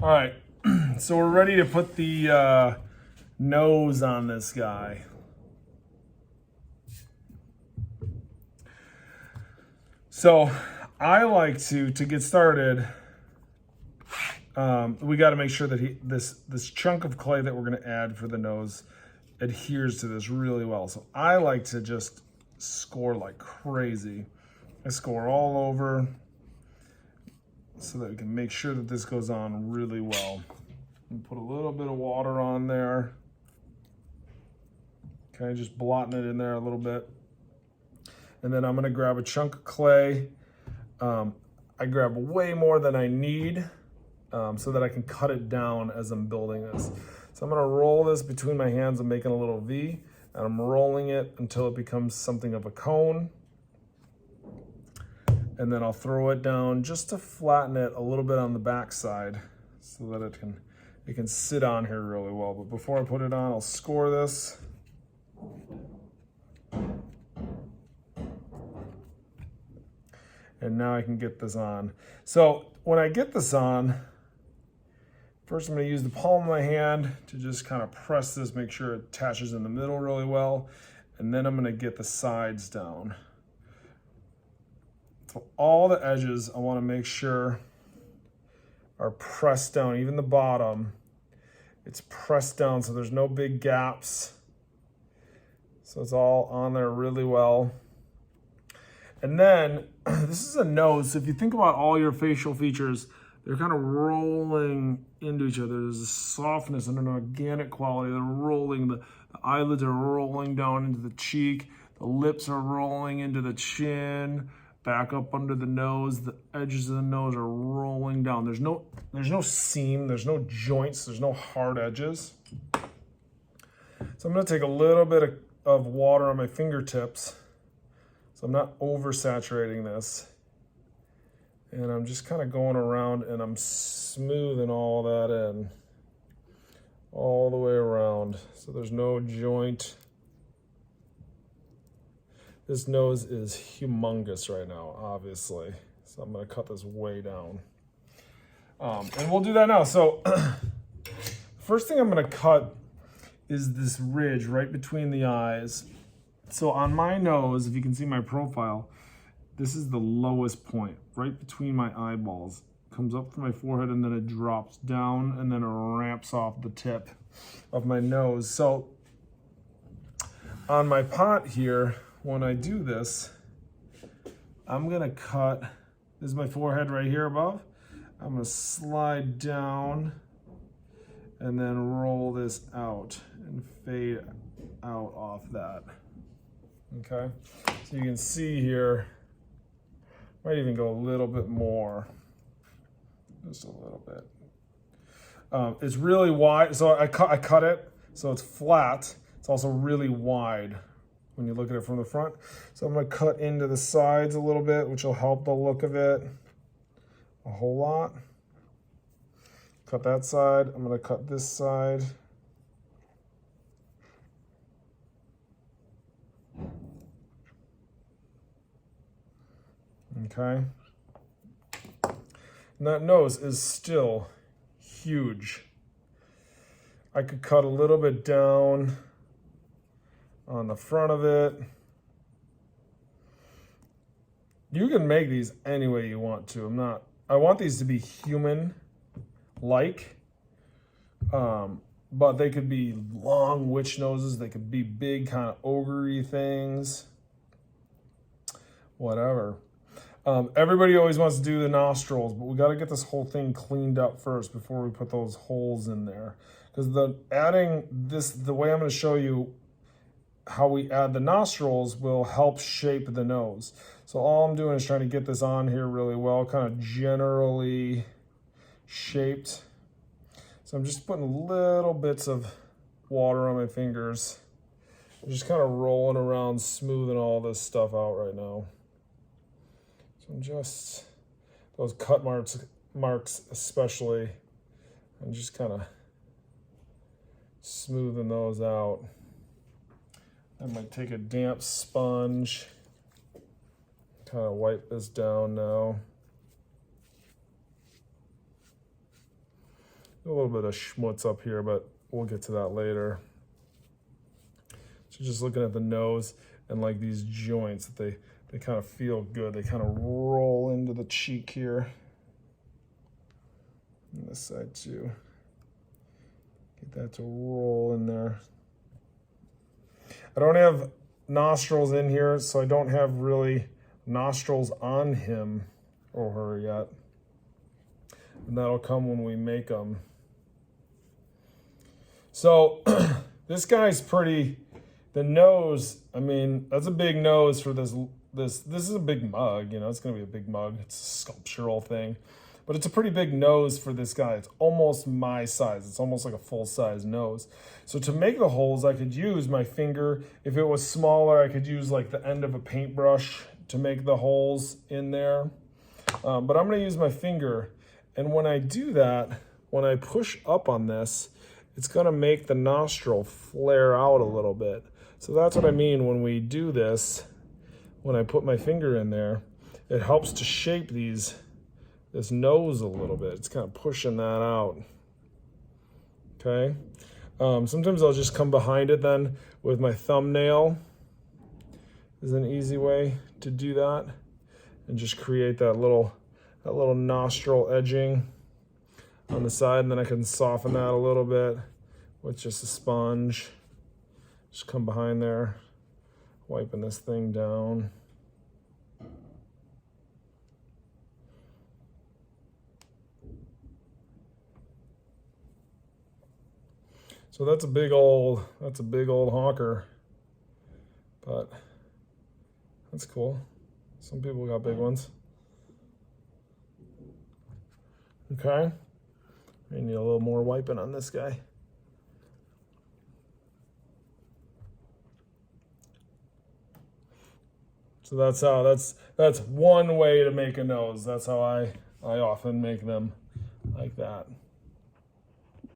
All right, so we're ready to put the nose on this guy. So I like to get started, we got to make sure that this chunk of clay that we're going to add for the nose adheres to this really well. So I like to just score like crazy. I score all over so that we can make sure that this goes on really well. And put a little bit of water on there. Okay, just blotting it in there a little bit. And then I'm gonna grab a chunk of clay. I grab way more than I need so that I can cut it down as I'm building this. So I'm gonna roll this between my hands. I'm making a little V, and I'm rolling it until it becomes something of a cone. And then I'll throw it down just to flatten it a little bit on the back side so that it can sit on here really well. But before I put it on, I'll score this. And now I can get this on. So when I get this on, first I'm gonna use the palm of my hand to just kind of press this, make sure it attaches in the middle really well. And then I'm gonna get the sides down. So all the edges I wanna make sure are pressed down, even the bottom. It's pressed down so there's no big gaps. So it's all on there really well. And then this is a nose. So if you think about all your facial features, they're kind of rolling into each other. There's a softness and an organic quality. They're rolling, the eyelids are rolling down into the cheek. The lips are rolling into the chin, back up under the nose. The edges of the nose are rolling down. There's no seam, there's no joints, there's no hard edges. So I'm gonna take a little bit of water on my fingertips. So I'm not oversaturating this. And I'm just kind of going around and I'm smoothing all that in. All the way around. So there's no joint. This nose is humongous right now, obviously. So I'm gonna cut this way down. And we'll do that now. So first thing I'm gonna cut is this ridge right between the eyes. So on my nose, if you can see my profile, this is the lowest point, right between my eyeballs. Comes up from my forehead and then it drops down and then it ramps off the tip of my nose. So on my pot here, when I do this, I'm gonna cut, this is my forehead right here above. I'm gonna slide down and then roll this out and fade out off that. Okay, so you can see here, might even go a little bit more, just a little bit. It's really wide, so I cut it, so it's flat. It's also really wide when you look at it from the front. So I'm gonna cut into the sides a little bit, which will help the look of it a whole lot. Cut that side, I'm gonna cut this side. Okay. And that nose is still huge. I could cut a little bit down on the front of it. You can make these any way you want to. I want these to be human-like, but they could be long witch noses. They could be big kind of ogre-y things, whatever. Everybody always wants to do the nostrils, but we got to get this whole thing cleaned up first before we put those holes in there. Because the way I'm going to show you how we add the nostrils will help shape the nose. So all I'm doing is trying to get this on here really well, kind of generally shaped. So I'm just putting little bits of water on my fingers. I'm just kind of rolling around, smoothing all this stuff out right now. Just those cut marks especially, and just kind of smoothing those out. I might take a damp sponge, kind of wipe this down now. little bit of schmutz up here, but we'll get to that later. So just looking at the nose and like these joints, that they kind of feel good. They kind of roll into the cheek here. And this side too. Get that to roll in there. I don't have nostrils in here, so I don't have really nostrils on him or her yet. And that'll come when we make them. So this guy's pretty, the nose, I mean, that's a big nose for this is a big mug, you know, it's gonna be a big mug. It's a sculptural thing, but it's a pretty big nose for this guy. It's almost my size. It's almost like a full-size nose. So to make the holes, I could use my finger. If it was smaller, I could use like the end of a paintbrush to make the holes in there. But I'm gonna use my finger. And when I do that, when I push up on this, it's gonna make the nostril flare out a little bit. So that's what I mean when we do this. When I put my finger in there, it helps to shape this nose a little bit. It's kind of pushing that out, okay? Sometimes I'll just come behind it then with my thumbnail. Is an easy way to do that. And just create that little nostril edging on the side, and then I can soften that a little bit with just a sponge. Just come behind there, wiping this thing down. So that's a big old honker, but that's cool. Some people got big ones. Okay, I need a little more wiping on this guy. So that's one way to make a nose. That's how I often make them, like that.